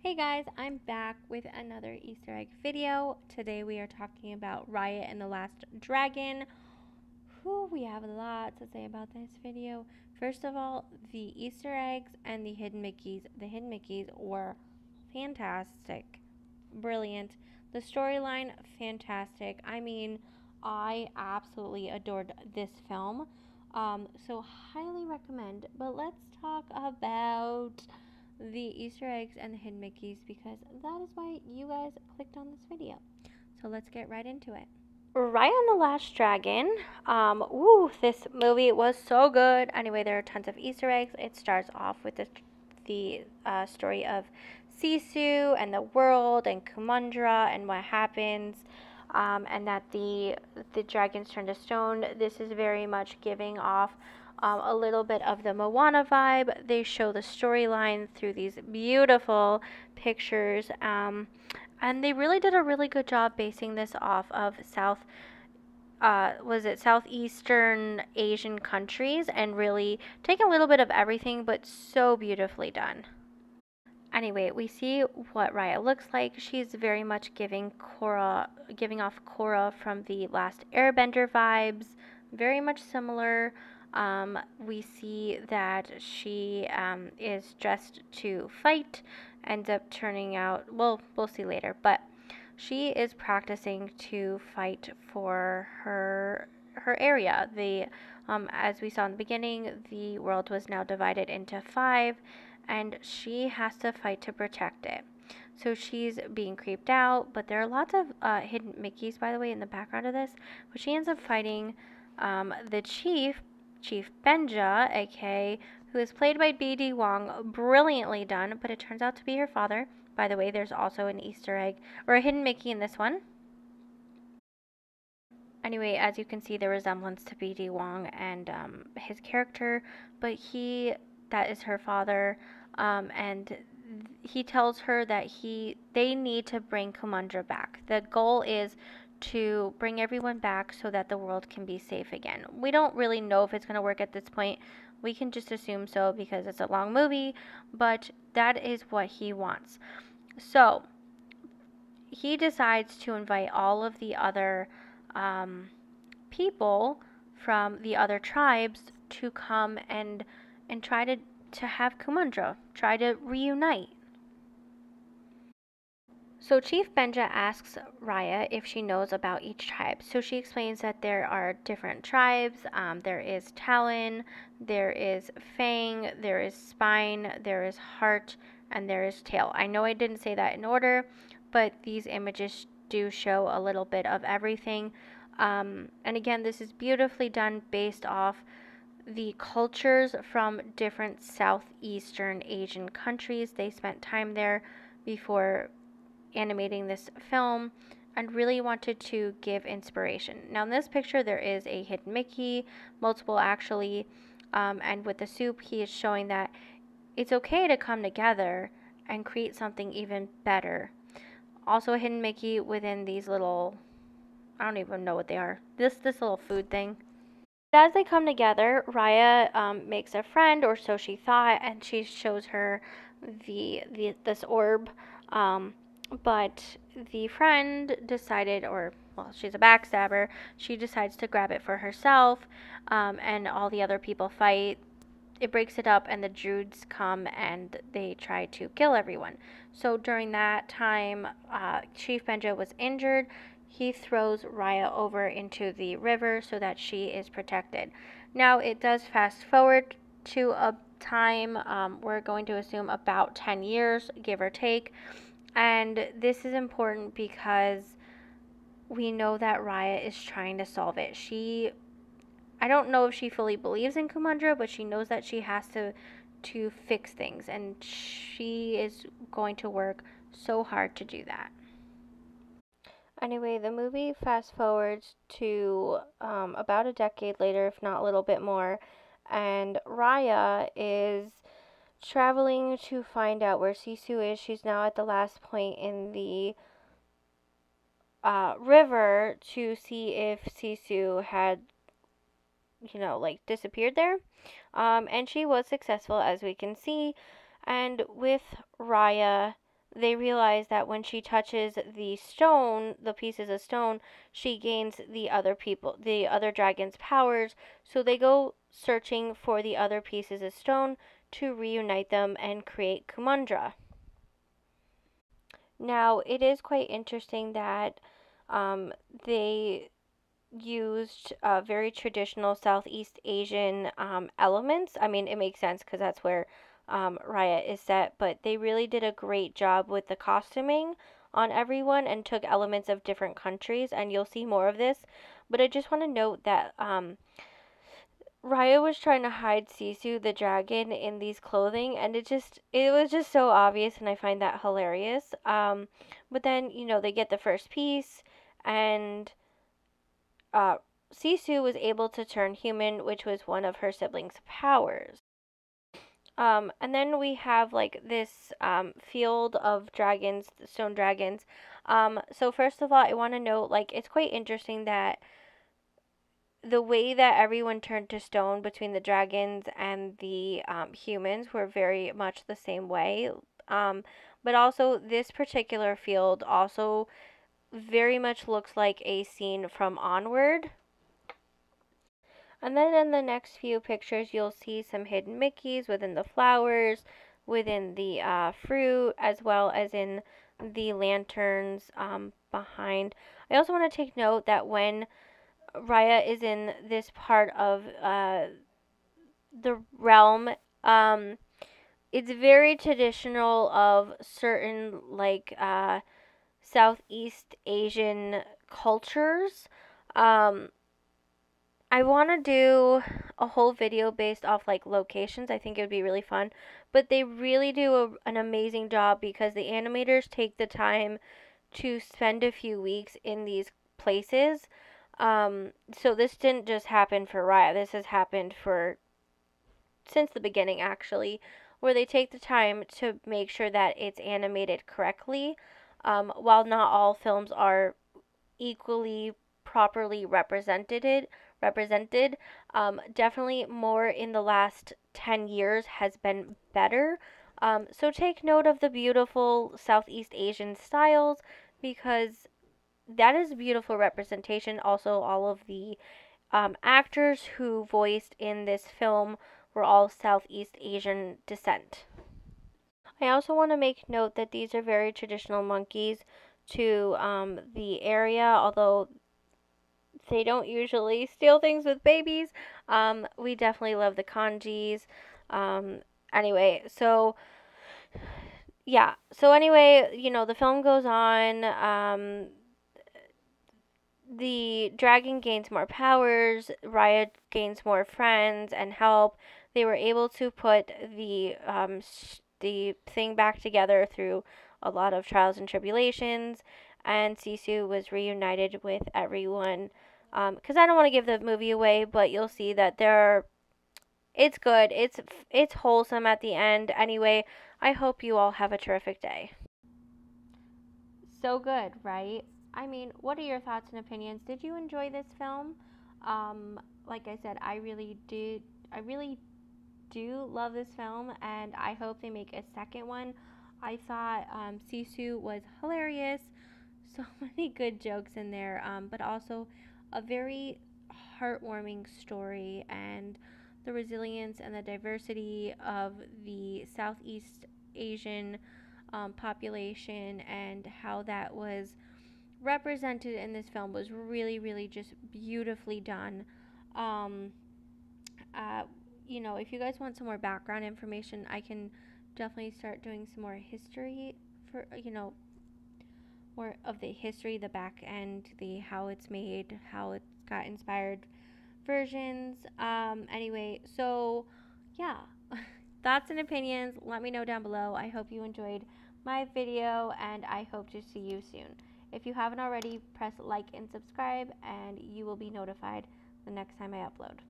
Hey guys, I'm back with another Easter egg video. Today we are talking about Raya and the Last Dragon. Whew, we have a lot to say about this video. First of all, the Easter eggs and the hidden Mickeys. The hidden Mickeys were fantastic. Brilliant. The storyline, fantastic. I mean, I absolutely adored this film. So highly recommend. But let's talk about the Easter eggs and the hidden Mickeys because that is why you guys clicked on this video. So let's get right into it. Raya and the Last Dragon. This movie was so good. Anyway, there are tons of Easter eggs. It starts off with the story of Sisu and the world and Kumandra and what happens, and that the dragons turn to stone. This is very much giving off a little bit of the Moana vibe. They show the storyline through these beautiful pictures. And they really did a really good job basing this off of Southeastern Asian countries and really taking a little bit of everything, but so beautifully done. Anyway, we see what Raya looks like. She's very much giving off Korra from the Last Airbender vibes. Very much similar. We see that she is dressed to fight. Ends up turning out, well, we'll see later, but she is practicing to fight for her area. As we saw in the beginning, the world was now divided into five, and she has to fight to protect it. So she's being creeped out, but there are lots of hidden Mickeys, by the way, in the background of this. But she ends up fighting the Chief Benja, aka, who is played by B.D. Wong, brilliantly done, but it turns out to be her father. By the way, there's also an Easter egg, or a hidden Mickey in this one. Anyway, as you can see, the resemblance to B.D. Wong and his character, but that is her father, and he tells her that they need to bring Kumandra back. The goal is to bring everyone back so that the world can be safe again. We don't really know if it's going to work at this point. We can just assume so because it's a long movie, but that is what he wants. So, he decides to invite all of the other people from the other tribes to come and try to have Kumandra, try to reunite. So Chief Benja asks Raya if she knows about each tribe. So she explains that there are different tribes. There is Talon, there is Fang, there is Spine, there is Heart, and there is Tail. I know I didn't say that in order, but these images do show a little bit of everything. And again, this is beautifully done based off the cultures from different Southeastern Asian countries. They spent time there before animating this film and really wanted to give inspiration. Now in this picture there is a hidden Mickey, multiple actually, and with the soup he is showing that it's okay to come together and create something even better. Also a hidden Mickey within these little, I don't even know what they are, this little food thing. As they come together, Raya makes a friend, or so she thought, and she shows her this orb. But the friend decided, or well, she's a backstabber. She decides to grab it for herself, and all the other people fight. It breaks it up, and the Druids come and they try to kill everyone. So during that time, Chief Benja was injured. He throws Raya over into the river so that she is protected. Now it does fast forward to a time, we're going to assume about 10 years, give or take. And this is important because we know that Raya is trying to solve it. I don't know if she fully believes in Kumandra, but she knows that she has to fix things, and she is going to work so hard to do that. Anyway, the movie fast forwards to about a decade later, if not a little bit more, and Raya is traveling to find out where Sisu is. She's now at the last point in the river to see if Sisu had, like disappeared there. And she was successful, as we can see. And with Raya, they realize that when she touches the stone, the pieces of stone, she gains the other dragon's powers. So they go searching for the other pieces of stone to reunite them and create Kumandra. Now, it is quite interesting that they used very traditional Southeast Asian elements. I mean, it makes sense because that's where Raya is set, but they really did a great job with the costuming on everyone and took elements of different countries, and you'll see more of this. But I just want to note that Raya was trying to hide Sisu the dragon in these clothing, and it was just so obvious, and I find that hilarious. But then they get the first piece, and uh, Sisu was able to turn human, which was one of her siblings' powers. And then we have like this field of dragons, stone dragons. So first of all, I want to note like it's quite interesting that the way that everyone turned to stone between the dragons and the humans were very much the same way. Um, but also, this particular field also very much looks like a scene from Onward. And then in the next few pictures, you'll see some hidden Mickeys within the flowers, within the fruit, as well as in the lanterns behind. I also want to take note that when Raya is in this part of the realm, um, it's very traditional of certain like Southeast Asian cultures. Um, I want to do a whole video based off like locations. I think it would be really fun. But they really do an amazing job because the animators take the time to spend a few weeks in these places. So this didn't just happen for Raya. This has happened for since the beginning actually, where they take the time to make sure that it's animated correctly. While not all films are equally properly represented, definitely more in the last 10 years has been better. So take note of the beautiful Southeast Asian styles because that is beautiful representation. Also, all of the actors who voiced in this film were all Southeast Asian descent. I also want to make note that these are very traditional monkeys to the area, although they don't usually steal things with babies. We definitely love the kanjis. Um, anyway, so yeah. So anyway, the film goes on. The dragon gains more powers. Raya gains more friends and help. They were able to put the thing back together through a lot of trials and tribulations, and Sisu was reunited with everyone. Because I don't want to give the movie away, but you'll see that it's good. It's wholesome at the end. Anyway, I hope you all have a terrific day. So good, right? I mean, what are your thoughts and opinions? Did you enjoy this film? Like I said, I really did. I really do love this film, and I hope they make a second one. I thought Sisu was hilarious. So many good jokes in there, but also a very heartwarming story, and the resilience and the diversity of the Southeast Asian population and how that was represented in this film was really, really just beautifully done. Um, uh, if you guys want some more background information, I can definitely start doing some more history for, more of the history, the back end, the how it's made, how it got inspired versions. Anyway, so yeah, thoughts and opinions, let me know down below. I hope you enjoyed my video, and I hope to see you soon. If you haven't already, press like and subscribe, and you will be notified the next time I upload.